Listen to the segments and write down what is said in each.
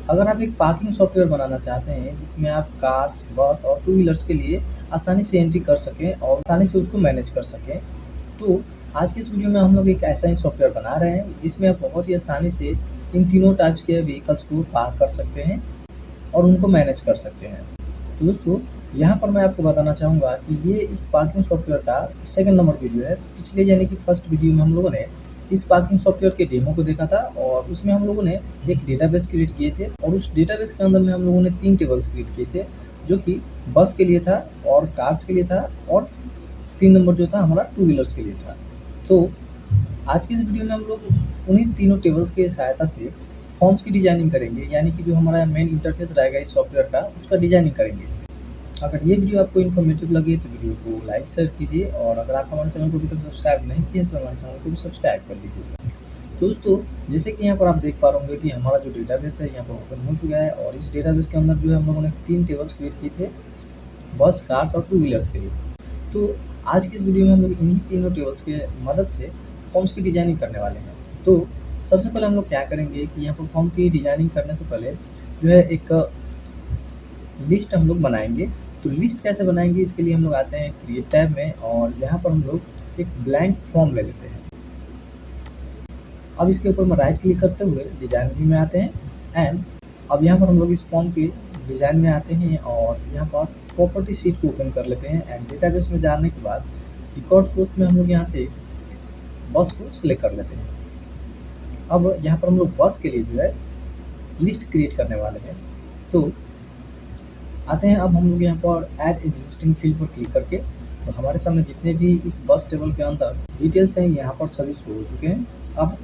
अगर आप एक पार्किंग सॉफ्टवेयर बनाना चाहते हैं जिसमें आप कार्स, बस और टू व्हीलर्स के लिए आसानी से एंट्री कर सकें और आसानी से उसको मैनेज कर सकें, तो आज के इस वीडियो में हम लोग एक ऐसा ही सॉफ्टवेयर बना रहे हैं जिसमें आप बहुत ही आसानी से इन तीनों टाइप्स के व्हीकल्स को पार्क कर सकते हैं और उनको मैनेज कर सकते हैं। तो दोस्तों, यहाँ पर मैं आपको बताना चाहूँगा कि ये इस पार्किंग सॉफ्टवेयर का सेकंड नंबर वीडियो है। पिछले यानी कि फर्स्ट वीडियो में हम लोगों ने इस पार्किंग सॉफ्टवेयर के डेमो को देखा था और उसमें हम लोगों ने एक डेटाबेस क्रिएट किए थे और उस डेटाबेस के अंदर में हम लोगों ने 3 टेबल्स क्रिएट किए थे, जो कि बस के लिए था और कार्स के लिए था और 3 नंबर जो था हमारा टू व्हीलर्स के लिए था। तो आज की इस वीडियो में हम लोग उन्हीं तीनों टेबल्स की सहायता से फॉर्म्स की डिजाइनिंग करेंगे, यानी कि जो हमारा मेन इंटरफेस रहेगा इस सॉफ्टवेयर का, उसका डिजाइनिंग करेंगे। अगर ये वीडियो आपको इन्फॉर्मेटिव लगे तो वीडियो को लाइक शेयर कीजिए और अगर आप हमारे चैनल को अभी तक सब्सक्राइब नहीं किए तो हमारे चैनल को भी सब्सक्राइब कर लीजिए। तो दोस्तों, जैसे कि यहाँ पर आप देख पा रहे होंगे कि हमारा जो डेटाबेस है यहाँ पर ओपन हो चुका है और इस डेटाबेस के अंदर जो है हम लोगों ने 3 टेबल्स क्रिएट किए थे, बस, कार्स और टू व्हीलर्स के लिए। तो आज की इस वीडियो में हम लोग इन्हीं तीनों टेबल्स के मदद से फॉर्म्स की डिजाइनिंग करने वाले हैं। तो सबसे पहले हम लोग क्या करेंगे कि यहाँ पर फॉर्म की डिजाइनिंग करने से पहले जो है एक लिस्ट हम लोग बनाएंगे। तो लिस्ट कैसे बनाएंगे, इसके लिए हम लोग आते हैं क्रिएट टैब में और यहाँ पर हम लोग एक ब्लैंक फॉर्म ले लेते हैं। अब इसके ऊपर में राइट क्लिक करते हुए डिजाइन व्यू में आते हैं एंड अब यहाँ पर हम लोग इस फॉर्म के डिजाइन में आते हैं और यहाँ पर प्रॉपर्टी शीट को ओपन कर लेते हैं एंड डेटाबेस में जाने के बाद रिकॉर्ड सोर्स में हम लोग यहाँ से बस को सिलेक्ट कर लेते हैं। अब यहाँ पर हम लोग बस के लिए जो है लिस्ट क्रिएट करने वाले हैं। तो आते हैं अब हम लोग यहाँ पर ऐड एग्जिस्टिंग फील्ड पर क्लिक करके, तो हमारे सामने जितने भी इस बस टेबल के अंदर डिटेल्स हैं यहाँ पर सभी शो हो चुके हैं। अब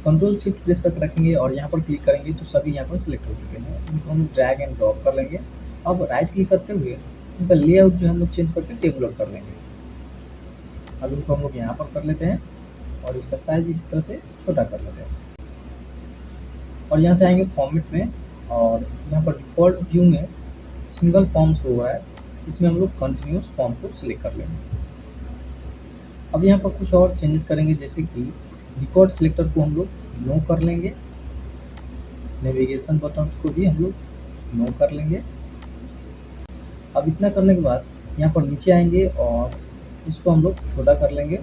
कंट्रोल शिफ्ट प्रेस करके रखेंगे और यहाँ पर क्लिक करेंगे तो सभी यहाँ पर सिलेक्ट हो चुके हैं। इनको हम ड्रैग एंड ड्रॉप कर लेंगे। अब राइट क्लिक करते हुए इनका लेआउट जो हम लोग चेंज करके टेबुलर कर लेंगे। अब इनको हम लोग यहाँ पर कर लेते हैं और इसका साइज इस तरह से छोटा कर लेते हैं और यहाँ से आएंगे फॉर्मेट में और यहाँ पर डिफ़ॉल्ट व्यू में सिंगल फॉर्म शो हो रहा है, इसमें हम लोग कंटिन्यूस फॉर्म को सिलेक्ट कर लेंगे। अब यहाँ पर कुछ और चेंजेस करेंगे, जैसे कि रिकॉर्ड सिलेक्टर को हम लोग नो कर लेंगे, नेविगेशन बटन्स को भी हम लोग नो कर लेंगे। अब इतना करने के बाद यहाँ पर नीचे आएंगे और इसको हम लोग छोटा कर लेंगे,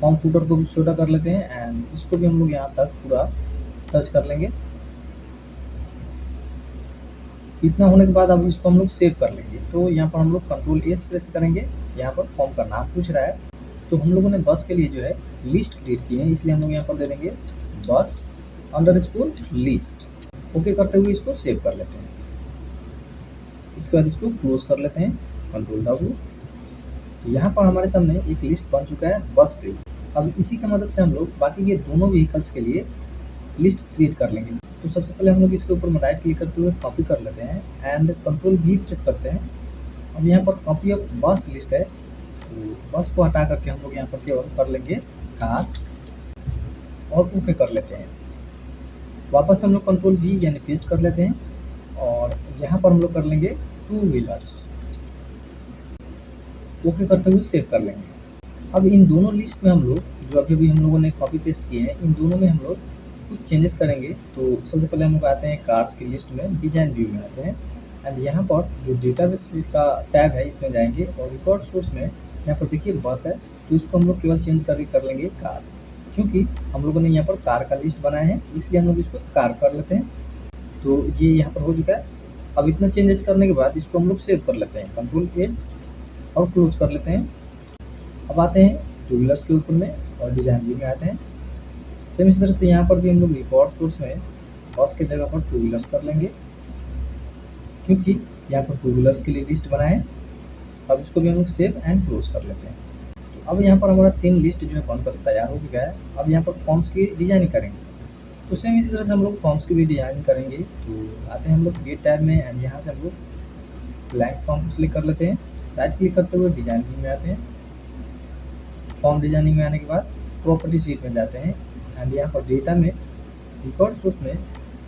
फॉर्म फूटर को भी छोटा कर लेते हैं एंड इसको भी हम लोग यहाँ तक पूरा टच कर लेंगे। इतना होने के बाद अब इसको हम लोग सेव कर लेंगे। तो यहाँ पर हम लोग कंट्रोल एस प्रेस करेंगे। यहाँ पर फॉर्म का नाम पूछ रहा है, तो हम लोगों ने बस के लिए जो है लिस्ट क्रिएट की है, इसलिए हम लोग यहाँ पर दे देंगे बस अंडरस्कोर लिस्ट। ओके करते हुए इसको सेव कर लेते हैं। इसके बाद इसको क्लोज कर लेते हैं, कंट्रोल W। तो यहाँ पर हमारे सामने एक लिस्ट बन चुका है बस के लिए। अब इसी की मदद से हम लोग बाकी के दोनों व्हीकल्स के लिए लिस्ट क्रिएट कर लेंगे। तो सबसे पहले हम लोग इसके ऊपर राइट क्लिक करते हुए कॉपी कर लेते हैं एंड कंट्रोल V प्रेस करते हैं। अब यहाँ पर कॉपी ऑफ बस लिस्ट है, तो बस को हटा करके हम लोग यहाँ पर केवल कर लेंगे कार और ओके कर लेते हैं। वापस हम लोग कंट्रोल V यानी पेस्ट कर लेते हैं और यहाँ पर हम लोग कर लेंगे टू व्हीलर्स। ओके करते हुए सेव कर लेंगे। अब इन दोनों लिस्ट में हम लोग जो अभी हम लोगों ने कॉपी पेस्ट किए हैं, इन दोनों में हम लोग कुछ चेंजेस करेंगे। तो सबसे पहले हम लोग आते हैं कार्स की लिस्ट में, डिजाइन व्यू में आते हैं एंड यहाँ पर जो डेटाबेस का टैब है इसमें जाएंगे और रिकॉर्ड सोर्स में यहाँ पर देखिए बस है, तो इसको हम लोग केवल चेंज करके कर लेंगे कार, क्योंकि हम लोगों ने यहाँ पर कार का लिस्ट बनाया है इसलिए हम लोग इसको कार कर लेते हैं। तो ये यहाँ पर हो चुका है। अब इतना चेंजेस करने के बाद इसको हम लोग सेव कर लेते हैं, कंट्रोल एस और क्लोज कर लेते हैं। अब आते हैं टू व्हीलर्स के ऊपर में और डिजाइन व्यू में आते हैं। सेम इसी तरह से यहाँ पर भी हम लोग रिकॉर्ड सोर्स में बस के जगह पर टू व्हीलर्स कर लेंगे, क्योंकि यहाँ पर टू व्हीलर्स के लिए लिस्ट बनाए हैं। अब इसको भी हम लोग सेव एंड क्लोज कर लेते हैं। तो अब यहाँ पर हमारा 3 लिस्ट जो है बनकर तैयार हो चुका है। अब यहाँ पर फॉर्म्स की डिजाइनिंग करेंगे, तो सेम इसी तरह से हम लोग फॉर्म्स की भी डिजाइनिंग करेंगे। तो आते हैं हम लोग क्रिएट टैब में एंड यहाँ से हम लोग ब्लैंक फॉर्म को सिलेक्ट कर लेते हैं। राइट क्लिक करते हुए डिजाइन व्यू में आते हैं। फॉर्म डिजाइनिंग में आने के बाद प्रॉपर्टी शीट में जाते हैं एंड यहाँ पर डेटा में रिकॉर्ड सोर्स में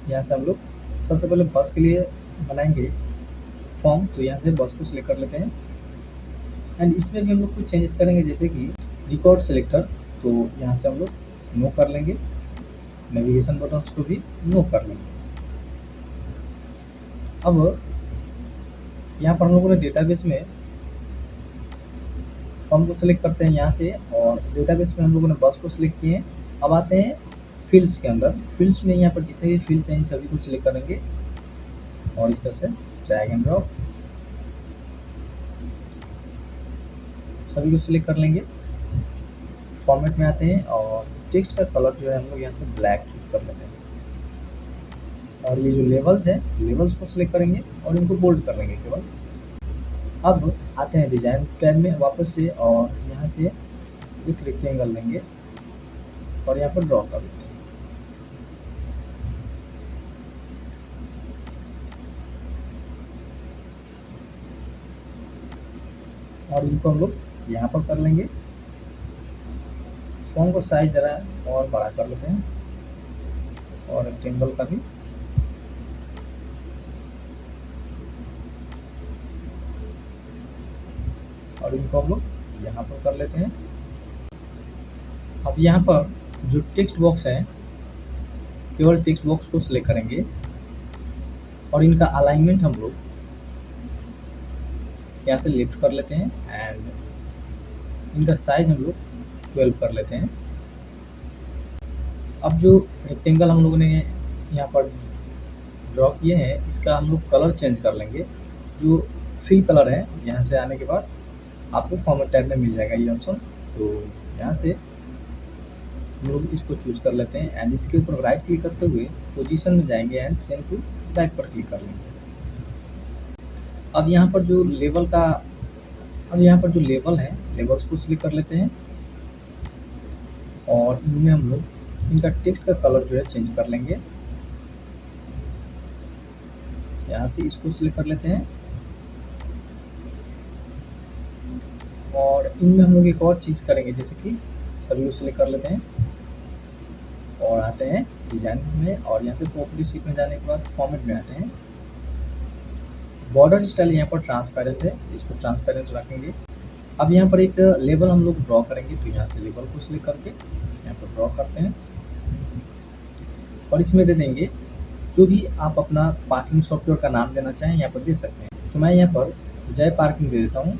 यहाँ से हम लोग सबसे पहले बस के लिए बनाएंगे फॉर्म, तो यहाँ से बस को सिलेक्ट कर लेते हैं एंड इसमें भी हम लोग कुछ चेंजेस करेंगे, जैसे कि रिकॉर्ड सिलेक्टर, तो यहाँ से हम लोग नो कर लेंगे। नेविगेशन बटन्स को भी नो कर लेंगे। अब यहाँ पर हम लोगों ने डेटाबेस में फॉर्म को सिलेक्ट करते हैं यहाँ से, और डेटाबेस में हम लोगों ने बस को सिलेक्ट किए हैं। अब आते हैं फील्ड्स के अंदर। फील्ड्स में यहाँ पर जितने भी फील्ड्स हैं इन सभी को सिलेक्ट करेंगे और इस तरह से ड्रैग एंड ड्रॉप सभी को सिलेक्ट कर लेंगे। फॉर्मेट में आते हैं और टेक्स्ट का कलर जो है हम लोग यहाँ से ब्लैक चूज कर लेते हैं, और ये जो लेवल्स है लेवल्स को सिलेक्ट करेंगे और इनको बोल्ड कर लेंगे केवल। अब आते हैं डिजाइन टैब में वापस से, और यहाँ से एक रेक्टेंगल लेंगे और यहाँ पर ड्रॉ कर लेते हैं। और इनको हम लोग यहाँ पर कर लेंगे। फॉर्म को साइज जरा और बड़ा कर लेते हैं, और रेक्टेंगल का भी। और इनको हम लोग यहाँ पर कर लेते हैं। अब यहाँ पर जो टेक्स्ट बॉक्स है केवल टेक्स्ट बॉक्स को सिलेक्ट करेंगे, और इनका अलाइनमेंट हम लोग यहाँ से लेफ्ट कर लेते हैं, एंड इनका साइज हम लोग 12 कर लेते हैं। अब जो रेक्टेंगल हम लोगों ने यहाँ पर ड्रॉ किए हैं इसका हम लोग कलर चेंज कर लेंगे। जो फिल कलर है यहाँ से आने के बाद आपको फॉर्मेट टैब में मिल जाएगा ये ऑप्शन, तो यहाँ से हम लोग इसको चूज कर लेते हैं, एंड इसके ऊपर राइट क्लिक करते हुए पोजीशन में जाएंगे एंड सेंड टू बैक पर क्लिक कर लेंगे। अब यहाँ पर जो लेवल है लेवल्स को सिलेक्ट कर लेते हैं, और इनमें हम लोग इनका टेक्स्ट का कलर जो है चेंज कर लेंगे। यहाँ से इसको सिलेक्ट कर लेते हैं, और इनमें हम लोग एक और चीज़ करेंगे, जैसे कि सभी को सिलेक्ट कर लेते हैं और आते हैं डिजाइन में, और यहाँ से प्रॉपर्टी सीट में जाने के बाद फॉर्मेट में आते हैं। बॉर्डर स्टाइल यहाँ पर ट्रांसपेरेंट है, इसको ट्रांसपेरेंट रखेंगे। अब यहाँ पर एक लेबल हम लोग ड्रॉ करेंगे, तो यहाँ से लेबल को सिलेक्ट करके यहाँ पर ड्रॉ करते हैं, और इसमें दे देंगे जो भी आप अपना पार्किंग सॉफ्टवेयर का नाम देना चाहें यहाँ पर दे सकते हैं। तो मैं यहाँ पर जय पार्किंग दे देता हूँ।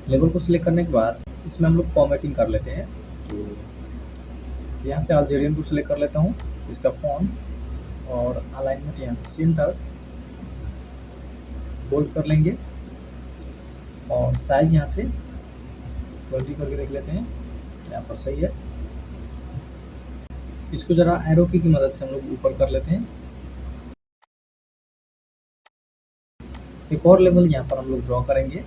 लेबल को सिलेक्ट करने के बाद इसमें हम लोग फॉर्मेटिंग कर लेते हैं, तो यहाँ से अल्जेरियन को सिलेक्ट कर लेता हूँ, इसका फॉन्ट और अलाइनमेंट यहाँ से सेंटर बोल्ड कर लेंगे, और साइज यहाँ से 20 करके देख लेते हैं, यहाँ पर सही है। इसको जरा एरो की मदद से हम लोग ऊपर कर लेते हैं। एक और लेवल यहाँ पर हम लोग ड्रॉ करेंगे,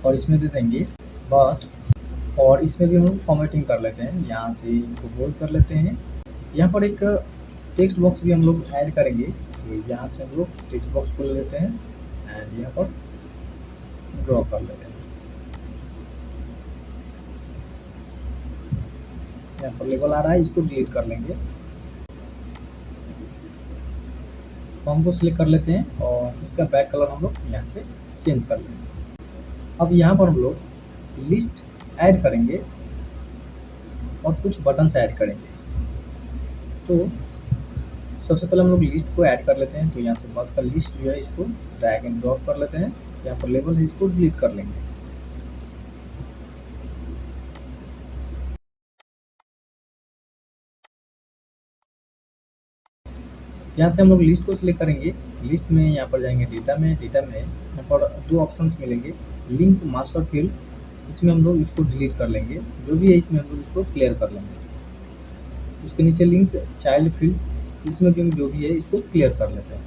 और इसमें दे देंगे बस, और इसमें भी हम लोग फॉर्मेटिंग कर लेते हैं। यहाँ से इनको बोल्ड कर लेते हैं। यहाँ पर एक टेक्स्ट बॉक्स भी हम लोग ऐड करेंगे, तो यहाँ से हम लोग टेक्स्ट बॉक्स को ले लेते हैं एंड यहाँ पर ड्रॉ कर लेते हैं। यहाँ पर लेबल आ रहा है, इसको डिलीट कर लेंगे। फॉर्म को सिलेक्ट कर लेते हैं, और इसका बैक कलर हम लोग यहाँ से चेंज कर लेंगे। अब यहाँ पर हम लोग लिस्ट ऐड करेंगे और कुछ बटन्स ऐड करेंगे। तो सबसे पहले हम लोग लिस्ट को ऐड कर लेते हैं, तो यहाँ से बस का लिस्ट जो है इसको ड्रैग एंड ड्रॉप कर लेते हैं। यहाँ पर लेबल है, इसको डिलीट कर लेंगे। यहाँ से हम लोग लिस्ट को सिलेक्ट करेंगे। लिस्ट में यहाँ पर जाएंगे डेटा में यहाँ पर दो ऑप्शंस मिलेंगे, लिंक मास्टर फील्ड, इसमें हम लोग इसको डिलीट कर लेंगे। जो भी है इसमें हम लोग इसको क्लियर कर लेंगे। उसके नीचे लिंक चाइल्ड फील्ड्स, इसमें भी हम जो भी है इसको क्लियर कर लेते हैं।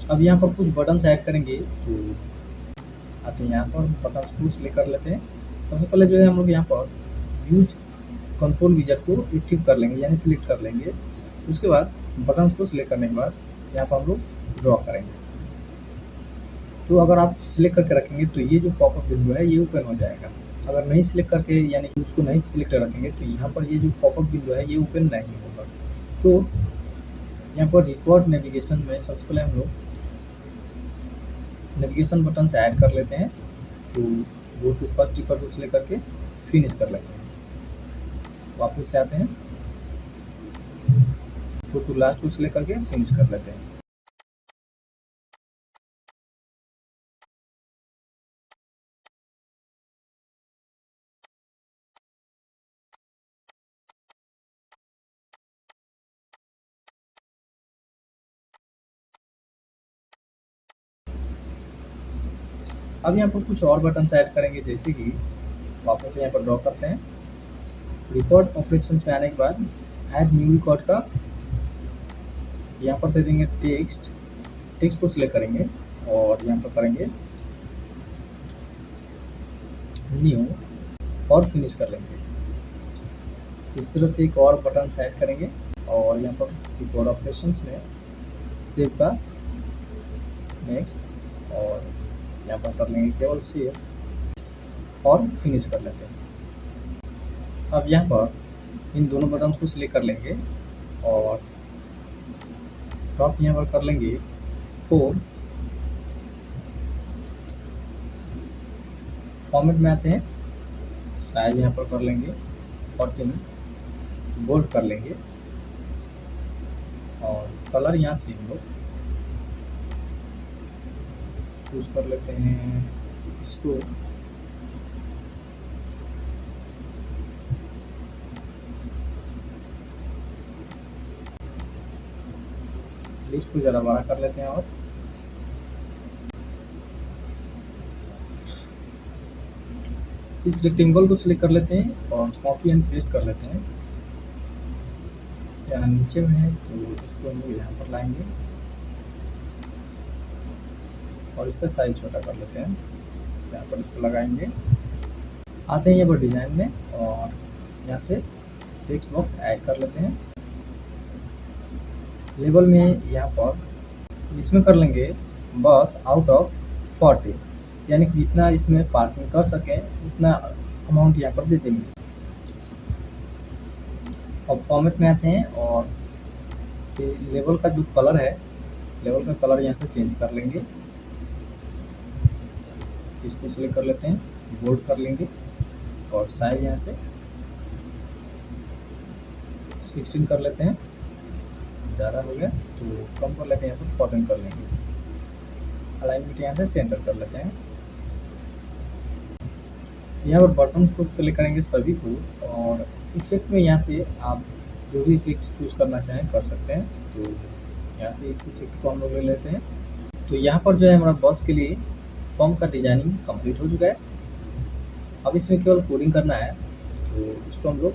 अब यहाँ पर कुछ बटन्स ऐड करेंगे, तो आते हैं यहाँ पर बटन्स को सिलेक्ट कर लेते हैं। सबसे पहले जो है हम लोग यहाँ पर यूज कंट्रोल विजट को एक्टिव कर लेंगे, यानी सिलेक्ट कर लेंगे। उसके बाद बटन्स को सिलेक्ट करने के बाद यहाँ पर हम लोग ड्रॉ करेंगे। तो अगर आप सिलेक्ट करके रखेंगे तो ये जो पॉपअप विंडो है ये ओपन हो जाएगा। अगर नहीं सिलेक्ट करके यानी कि उसको नहीं सिलेक्ट रखेंगे तो यहाँ पर ये जो पॉपअप विंडो है ये ओपन नहीं होगा। तो यहाँ पर रिकॉर्ड नेविगेशन में सबसे पहले हम लोग नेविगेशन बटन से ऐड कर लेते हैं, तो गो टू फर्स्ट टिकर को सिलेक्ट करके फिनिश कर लेते हैं। वापस से आते हैं, गो टू लास्ट को सिलेक्ट करके फिनिश कर लेते हैं। अब यहाँ पर कुछ और बटन ऐड करेंगे, जैसे कि वापस से यहाँ पर ड्रॉ करते हैं। रिकॉर्ड ऑपरेशन पे आने के बाद ऐड न्यू रिकॉर्ड का यहाँ पर दे देंगे टेक्स्ट। टेक्स्ट को सिलेक्ट करेंगे और यहाँ पर करेंगे न्यू और फिनिश कर लेंगे। इस तरह से एक और बटन ऐड करेंगे और यहाँ पर रिकॉर्ड ऑपरेशन में सेव का नेक्स्ट और यहाँ पर कर लेंगे केवल सेव और फिनिश कर लेते हैं। अब यहाँ पर इन दोनों बटन को सिलेक्ट कर लेंगे और टॉप यहाँ पर कर लेंगे 4। फॉर्मेट में आते हैं, साइज यहाँ पर कर लेंगे 14, बोल्ड कर लेंगे और कलर यहाँ से हम लोग चूज कर लेते हैं इसको लिस्ट को ज़रा बड़ा कर लेते हैं और इस रेक्टेंगल को सिलेक्ट कर लेते हैं और कॉपी एंड पेस्ट कर लेते हैं। यहाँ नीचे में है तो इसको हम यहाँ पर लाएंगे और इसका साइज छोटा कर लेते हैं। यहाँ पर इसको लगाएंगे। आते हैं यहाँ पर डिज़ाइन में और यहाँ से टेक्स्ट बॉक्स ऐड कर लेते हैं। लेबल में यहाँ पर इसमें कर लेंगे बस आउट ऑफ 40, यानी कि जितना इसमें पार्किंग कर सकें उतना अमाउंट यहाँ पर दे देंगे। अब फॉर्मेट में आते हैं और लेबल का जो कलर है, लेबल का कलर यहाँ से चेंज कर लेंगे। इसको सिलेक्ट कर लेते हैं, बोल्ड कर लेंगे और साइज यहाँ से 16 कर लेते हैं। ज़्यादा हो गया तो कम कर लेते हैं, यहाँ पर 14 कर लेंगे। अलाइनमेंट यहाँ से सेंटर कर लेते हैं। यहाँ पर बटन्स को सिलेक्ट करेंगे सभी को और इफेक्ट में यहाँ से आप जो भी इफेक्ट चूज़ करना चाहें कर सकते हैं। तो यहाँ से इस इफेक्ट को हम लोग ले लेते हैं। तो यहाँ पर जो है हमारा बस के लिए फॉर्म का डिजाइनिंग कंप्लीट हो चुका है। अब इसमें केवल कोडिंग करना है, तो इसको हम लोग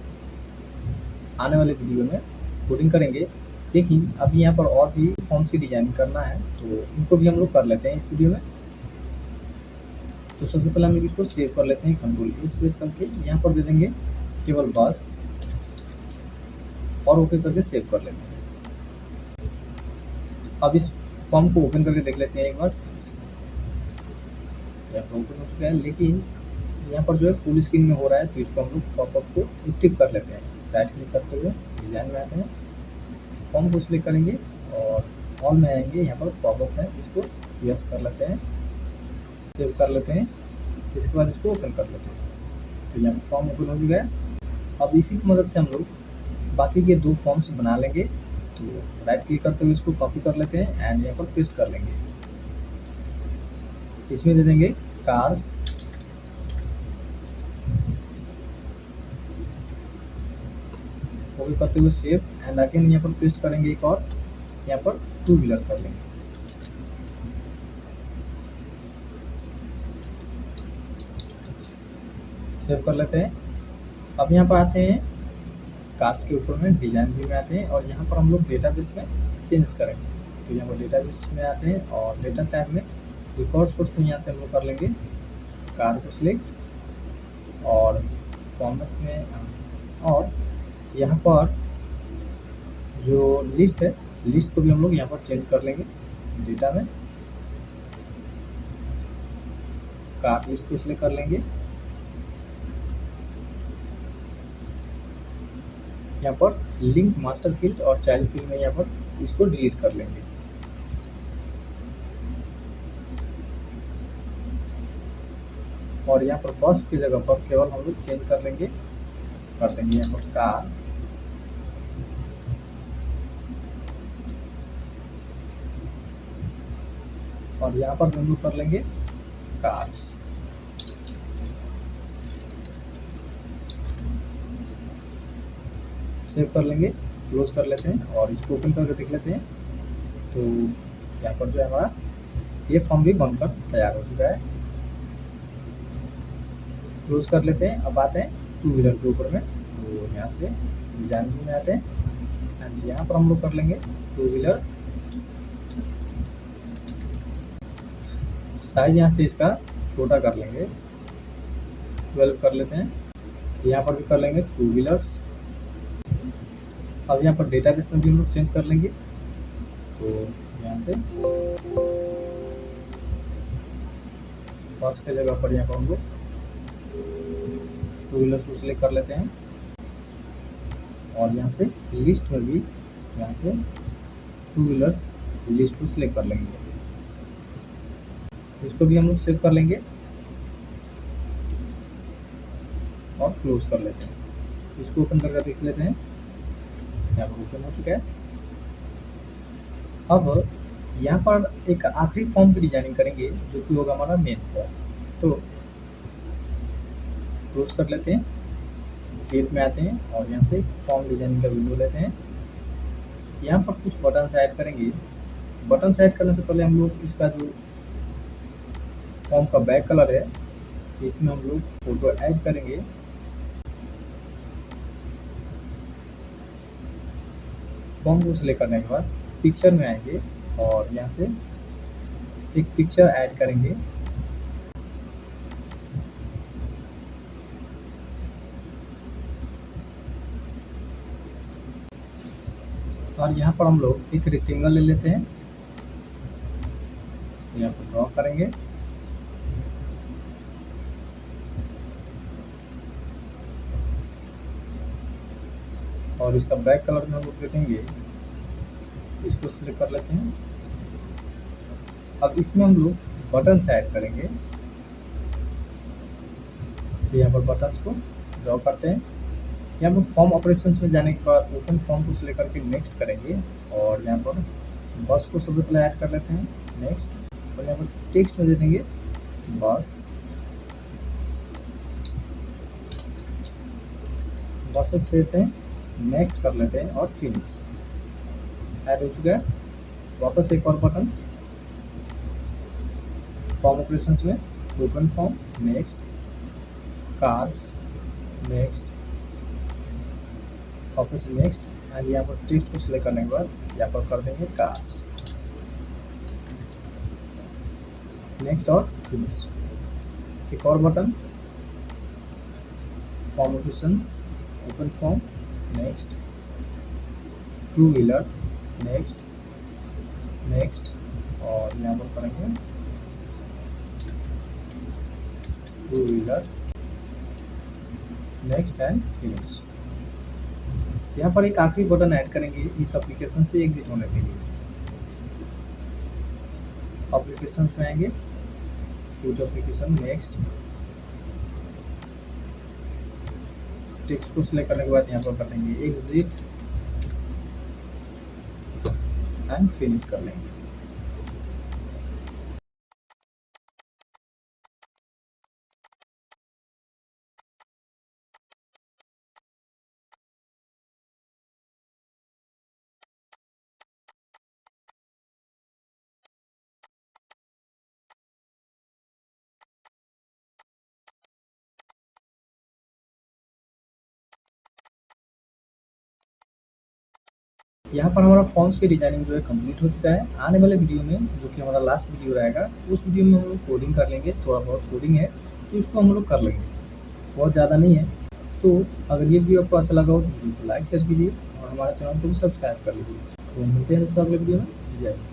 आने वाले वीडियो में कोडिंग करेंगे। लेकिन अभी यहाँ पर और भी फॉर्म्स की डिजाइनिंग करना है, तो इनको भी हम लोग कर लेते हैं इस वीडियो में। तो सबसे पहले हम लोग इसको सेव कर लेते हैं, Ctrl+A प्रेस करके यहाँ पर दे देंगे केवल बस और ओके करके सेव कर लेते हैं। अब इस फॉर्म को ओपन करके देख लेते हैं एक बार। यहाँ पर ओपन हो चुका है, लेकिन यहाँ पर जो है फुल स्क्रीन में हो रहा है, तो इसको हम लोग पॉपअप को एक्टिव कर लेते हैं। राइट क्लिक करते हुए डिजाइन में आते हैं, फॉर्म को सिलेक्ट करेंगे और ऑल में आएंगे। यहाँ पर पॉपअप है, इसको यस कर लेते हैं, सेव कर लेते हैं। इसके बाद इसको ओपन कर लेते हैं। तो यहाँ पर फॉर्म ओपन हो चुका है। अब इसी की मदद से हम लोग बाकी के 2 फॉर्म्स बना लेंगे। तो राइट क्लिक करते हुए इसको कॉपी कर लेते हैं एंड यहाँ पर पेस्ट कर लेंगे। इसमें दे देंगे कार्स, कॉपी करते हुए सेव एंड अगेन यहाँ पर पेस्ट करेंगे एक और, यहाँ पर 2 व्हीलर कर लेंगे। सेव कर लेते हैं। अब यहाँ पर आते हैं कार्स के ऊपर में डिजाइन व्यू में आते हैं और यहाँ पर हम लोग डेटाबेस में चेंज करेंगे। तो यहाँ पर डेटाबेस में आते हैं और डेटा टाइप में रिकॉर्ड सोर्स में यहाँ से हम लोग कर लेंगे कार को सिलेक्ट और फॉर्मेट में, और यहाँ पर जो लिस्ट है, लिस्ट को भी हम लोग यहाँ पर चेंज कर लेंगे। डेटा में कार लिस्ट को सिलेक्ट कर लेंगे। यहाँ पर लिंक मास्टर फील्ड और चाइल्ड फील्ड में यहाँ पर इसको डिलीट कर लेंगे। और यहाँ पर बस की जगह पर केवल हम लोग चेंज कर लेंगे, कर देंगे यहाँ पर कार, और यहाँ पर हम लोग कर लेंगे कार्स। सेव कर लेंगे, क्लोज कर लेते हैं और इसको ओपन करके देख लेते हैं। तो यहाँ पर जो है हमारा ये फॉर्म भी बनकर तैयार हो चुका है। क्लोज कर लेते हैं। अब आते हैं टू व्हीलर के ऊपर में, तो यहाँ से डिजाइन व्यू में आते हैं एंड यहाँ पर हम लोग कर लेंगे टू व्हीलर। साइज यहाँ से इसका छोटा कर लेंगे, 12 कर लेते हैं। यहाँ पर भी कर लेंगे टू व्हीलर्स। अब यहाँ पर डेटाबेस में भी हम लोग चेंज कर लेंगे, तो यहाँ से बस के जगह पर यहाँ पर हम लोग टू व्हीलर्स को सिलेक्ट कर लेते हैं और यहाँ से लिस्ट में भी यहाँ से टू व्हीलर्स लिस्ट को सिलेक्ट कर लेंगे। इसको भी हम लोग सेव कर लेंगे और क्लोज कर लेते हैं। इसको ओपन करके देख लेते हैं, यहाँ पर ओपन हो चुका है। अब यहाँ पर एक आखिरी फॉर्म की डिजाइनिंग करेंगे जो कि होगा हमारा मेन फॉर्म। तो क्लोज कर लेते हैं, क्रिएट में आते हैं और यहाँ से फॉर्म डिजाइनिंग का विंडो लेते हैं। यहाँ पर कुछ बटन ऐड करेंगे। बटन ऐड करने से पहले हम लोग इसका जो फॉर्म का बैक कलर है इसमें हम लोग फोटो ऐड करेंगे। फॉर्म को सिलेक्ट करने के बाद पिक्चर में आएंगे और यहाँ से एक पिक्चर ऐड करेंगे। और यहाँ पर हम लोग एक रेक्टेंगल ले लेते हैं, यहाँ पर ड्रॉ करेंगे और इसका बैक कलर में हम लोग देखेंगे, इसको सिलेक्ट कर लेते हैं। अब इसमें हम लोग बटन ऐड करेंगे, तो यहाँ पर बटन को ड्रॉ करते हैं। यहाँ पर फॉर्म ऑपरेशंस में जाने के बाद ओपन फॉर्म को सिलेक्ट करके नेक्स्ट करेंगे और यहाँ पर बस को सबसे पहले ऐड कर लेते हैं, नेक्स्ट, और यहाँ पर टेक्स्ट में दे देंगे बसेस देते हैं, नेक्स्ट कर लेते हैं और फिनिश। ऐड हो चुका है। वापस एक और बटन फॉर्म ऑपरेशंस में, open form, next, cars, next, वापस नेक्स्ट एंड यहाँ पर टेक्स्ट को सिलेक्ट करने के बाद यहाँ पर कर देंगे कार्स, नेक्स्ट और फिनिश। एक और button form operations, open form, next, two wheeler, next, next और यहाँ पर करेंगे two wheeler, next and finish. यहाँ पर एक आखिरी बटन ऐड करेंगे इस एप्लीकेशन से एग्जिट होने के लिए। एप्लीकेशन में आएंगे, एप्लीकेशन, नेक्स्ट, टेक्स्ट को सिलेक्ट करने के बाद यहाँ पर कर देंगे एग्जिट एंड फिनिश कर लेंगे। यहाँ पर हमारा फॉर्म्स की डिजाइनिंग जो है कंप्लीट हो चुका है। आने वाले वीडियो में जो कि हमारा लास्ट वीडियो रहेगा उस वीडियो में हम लोग कोडिंग कर लेंगे, थोड़ा बहुत कोडिंग है तो उसको हम लोग कर लेंगे, बहुत ज़्यादा नहीं है। तो अगर ये वीडियो आपको अच्छा लगा हो तो वीडियो को लाइक शेयर कीजिए और हमारे चैनल को भी सब्सक्राइब कर लीजिए। तो मिलते हैं दोस्तों अगले वीडियो में। जय हिंद।